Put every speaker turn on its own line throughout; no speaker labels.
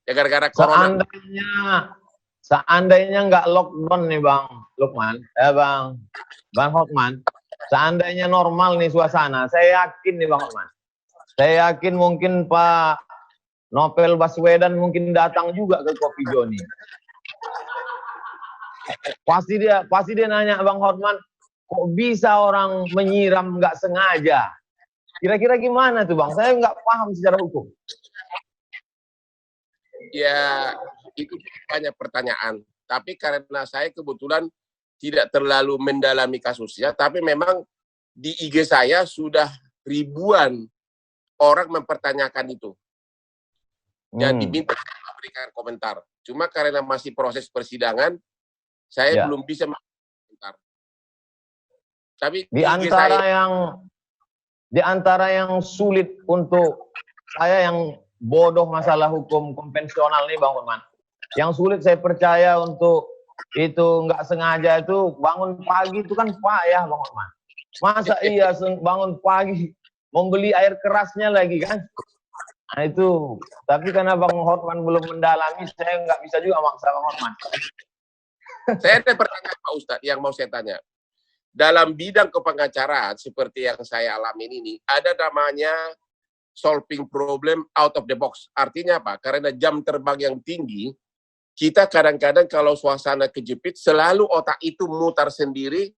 Ya gara-gara corona.
Seandainya nggak lockdown nih Bang Lukman, Bang Hotman, seandainya normal nih suasana, saya yakin nih Bang Hotman, saya yakin mungkin Pak Novel Baswedan mungkin datang juga ke Kopi Joni. Pasti dia nanya Bang Hotman, kok bisa orang menyiram nggak sengaja? Kira-kira gimana tuh Bang? Saya nggak paham secara hukum.
Ya, itu banyak pertanyaan. Tapi karena saya kebetulan tidak terlalu mendalami kasusnya, tapi memang di IG saya sudah ribuan orang mempertanyakan itu. Dan diminta memberikan komentar. Cuma karena masih proses persidangan, saya belum bisa komentar. Tapi
di antara yang sulit untuk saya yang bodoh masalah hukum konvensional nih Bang Hotman. Yang sulit saya percaya untuk itu nggak sengaja itu bangun pagi itu kan payah Bang Hotman. Masa iya bangun pagi membeli air kerasnya lagi kan? Nah itu, tapi karena Bang Hotman belum mendalami, saya nggak bisa juga maksa Bang Hotman.
Saya ada pertanyaan Pak Ustadz yang mau saya tanya. Dalam bidang kepengacaraan seperti yang saya alami ini, ada namanya solving problem out of the box. Artinya apa? Karena jam terbang yang tinggi, kita kadang-kadang kalau suasana kejepit, selalu otak itu mutar sendiri,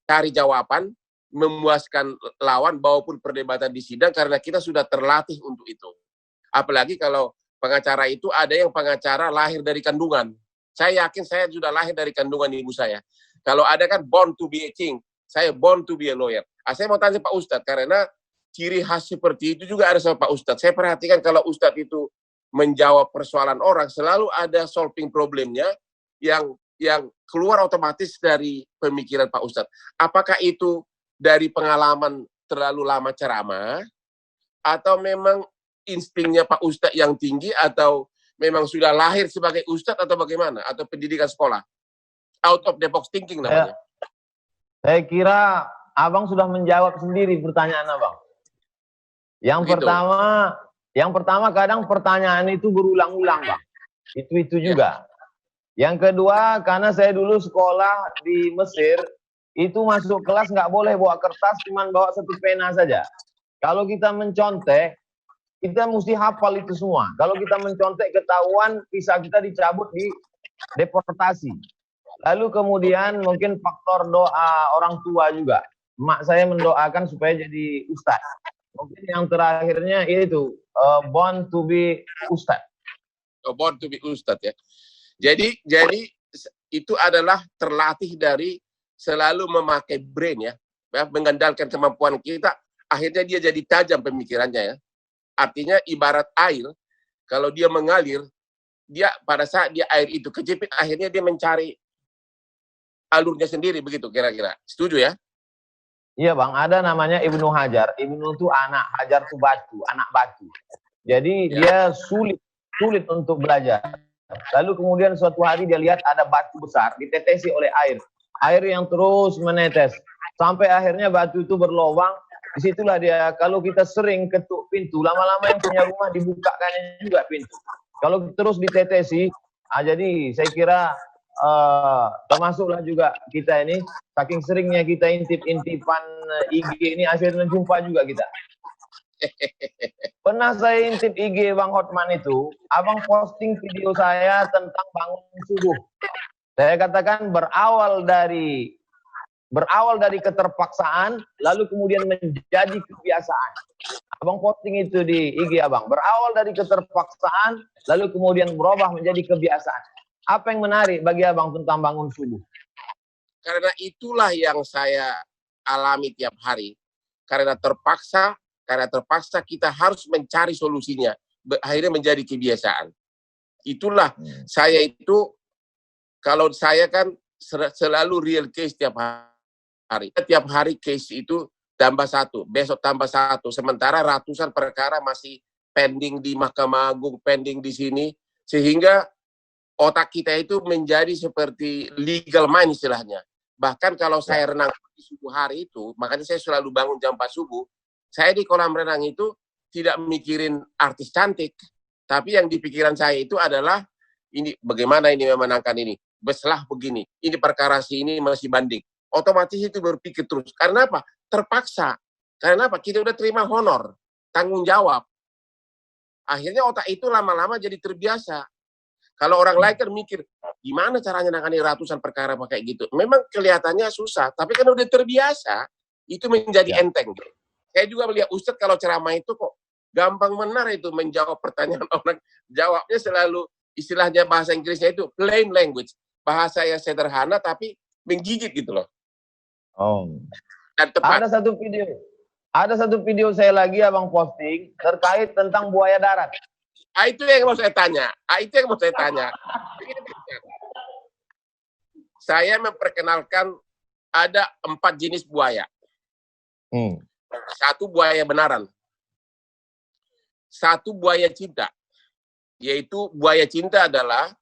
cari jawaban, memuaskan lawan, maupun perdebatan di sidang, karena kita sudah terlatih untuk itu. Apalagi kalau pengacara itu ada yang pengacara lahir dari kandungan. Saya yakin saya sudah lahir dari kandungan ibu saya. Kalau ada kan born to be a king, saya born to be a lawyer. Saya mau tanya Pak Ustadz, karena ciri khas seperti itu juga ada sama Pak Ustadz. Saya perhatikan kalau Ustadz itu menjawab persoalan orang, selalu ada solving problemnya yang keluar otomatis dari pemikiran Pak Ustadz. Apakah itu dari pengalaman terlalu lama ceramah, atau memang instingnya Pak Ustadz yang tinggi, atau memang sudah lahir sebagai Ustadz, atau bagaimana? Atau pendidikan sekolah? Out of the box thinking namanya.
Saya kira Abang sudah menjawab sendiri pertanyaan Abang. Yang pertama kadang pertanyaan itu berulang-ulang Bang. Itu juga. Yang kedua, karena saya dulu sekolah di Mesir, itu masuk kelas nggak boleh bawa kertas, cuman bawa satu pena saja. Kalau kita mencontek, kita mesti hafal itu semua. Kalau kita mencontek ketahuan, visa kita dicabut, di deportasi. Lalu kemudian mungkin faktor doa orang tua juga. Mak saya mendoakan supaya jadi ustadz. Mungkin yang terakhirnya itu born to be ustadz.
Born to be ustadz ya. Jadi itu adalah terlatih dari selalu memakai brain ya, mengandalkan kemampuan kita. Akhirnya dia jadi tajam pemikirannya ya. Artinya ibarat air, kalau dia mengalir, dia pada saat dia air itu kejepit, akhirnya dia mencari alurnya sendiri, begitu kira-kira. Setuju ya?
Iya Bang, ada namanya Ibnu Hajar. Ibnu itu anak, Hajar itu batu, anak batu. Jadi dia sulit untuk belajar. Lalu kemudian suatu hari dia lihat ada batu besar ditetesi oleh air. Air yang terus menetes. Sampai akhirnya batu itu berlubang. Disitulah dia, kalau kita sering ketuk pintu, lama-lama yang punya rumah dibukakannya juga pintu. Kalau terus ditetesi, jadi saya kira termasuklah juga kita ini, saking seringnya kita intip-intipan IG ini, akhirnya jumpa juga kita. Pernah saya intip IG Bang Hotman itu, Abang posting video saya tentang bangun subuh. Saya katakan berawal dari keterpaksaan, lalu kemudian menjadi kebiasaan. Abang posting itu di IG Abang. Berawal dari keterpaksaan, lalu kemudian berubah menjadi kebiasaan. Apa yang menarik bagi Abang tentang bangun subuh?
Karena itulah yang saya alami tiap hari. Karena terpaksa kita harus mencari solusinya. Akhirnya menjadi kebiasaan. Itulah saya itu, kalau saya kan selalu real case tiap hari. Tiap hari case itu tambah satu, besok tambah satu. Sementara ratusan perkara masih pending di Mahkamah Agung, pending di sini. Sehingga otak kita itu menjadi seperti legal mind istilahnya. Bahkan kalau saya renang di subuh hari itu, makanya saya selalu bangun jam 4 subuh, saya di kolam renang itu tidak mikirin artis cantik, Tapi yang di pikiran saya itu adalah ini bagaimana ini memenangkan ini. Beslah begini, ini perkara ini masih banding. Otomatis itu berpikir terus. Karena apa? Terpaksa. Karena apa? Kita udah terima honor, tanggung jawab. Akhirnya otak itu lama-lama jadi terbiasa. Kalau orang lain kan mikir, gimana caranya nangani ratusan perkara kayak gitu. Memang kelihatannya susah, tapi kan udah terbiasa, itu menjadi enteng. Saya juga melihat Ustadz kalau ceramah itu kok gampang benar itu menjawab pertanyaan orang. Jawabnya selalu, istilahnya bahasa Inggrisnya itu plain language. Bahasa yang sederhana tapi menggigit gitu loh.
Oh.
Dan tepat.
Ada satu video saya lagi abang posting terkait tentang buaya darat.
Itu yang mau saya tanya. Saya memperkenalkan ada 4 jenis buaya. Satu buaya benaran. Satu buaya cinta. Yaitu buaya cinta adalah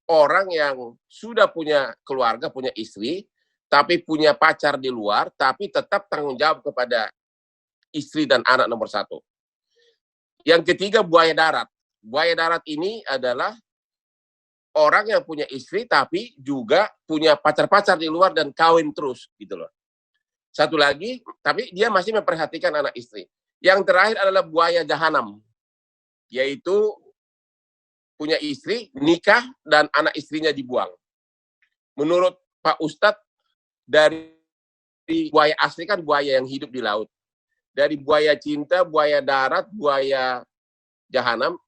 orang yang sudah punya keluarga, punya istri, tapi punya pacar di luar, tapi tetap tanggung jawab kepada istri dan anak nomor 1. Yang ketiga, buaya darat. Buaya darat ini adalah orang yang punya istri, tapi juga punya pacar-pacar di luar dan kawin terus, gitu loh. Satu lagi, tapi dia masih memperhatikan anak istri. Yang terakhir adalah buaya jahanam, yaitu punya istri, nikah, dan anak istrinya dibuang. Menurut Pak Ustadz, dari buaya asli kan buaya yang hidup di laut. Dari buaya cinta, buaya darat, buaya jahanam,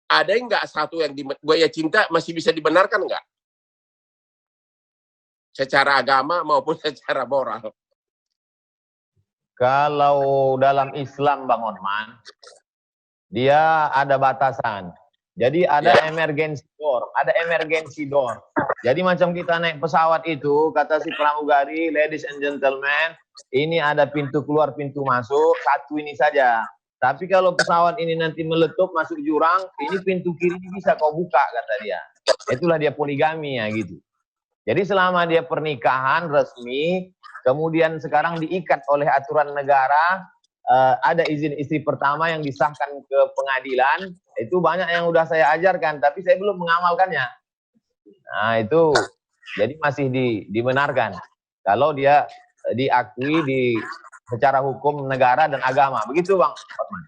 ada nggak satu yang buaya cinta masih bisa dibenarkan nggak? Secara agama maupun secara moral.
Kalau dalam Islam, Bang Onman, dia ada batasan. Jadi ada emergency door. Jadi macam kita naik pesawat itu, kata si pramugari, ladies and gentlemen, ini ada pintu keluar, pintu masuk, satu ini saja. Tapi kalau pesawat ini nanti meletup masuk jurang, ini pintu kiri bisa kau buka, kata dia. Itulah dia poligami ya gitu. Jadi selama dia pernikahan resmi, kemudian sekarang diikat oleh aturan negara, ada izin istri pertama yang disahkan ke pengadilan, itu banyak yang udah saya ajarkan, tapi saya belum mengamalkannya. Nah itu, jadi masih dibenarkan. Kalau dia diakui secara hukum negara dan agama. Begitu Bang Hotman.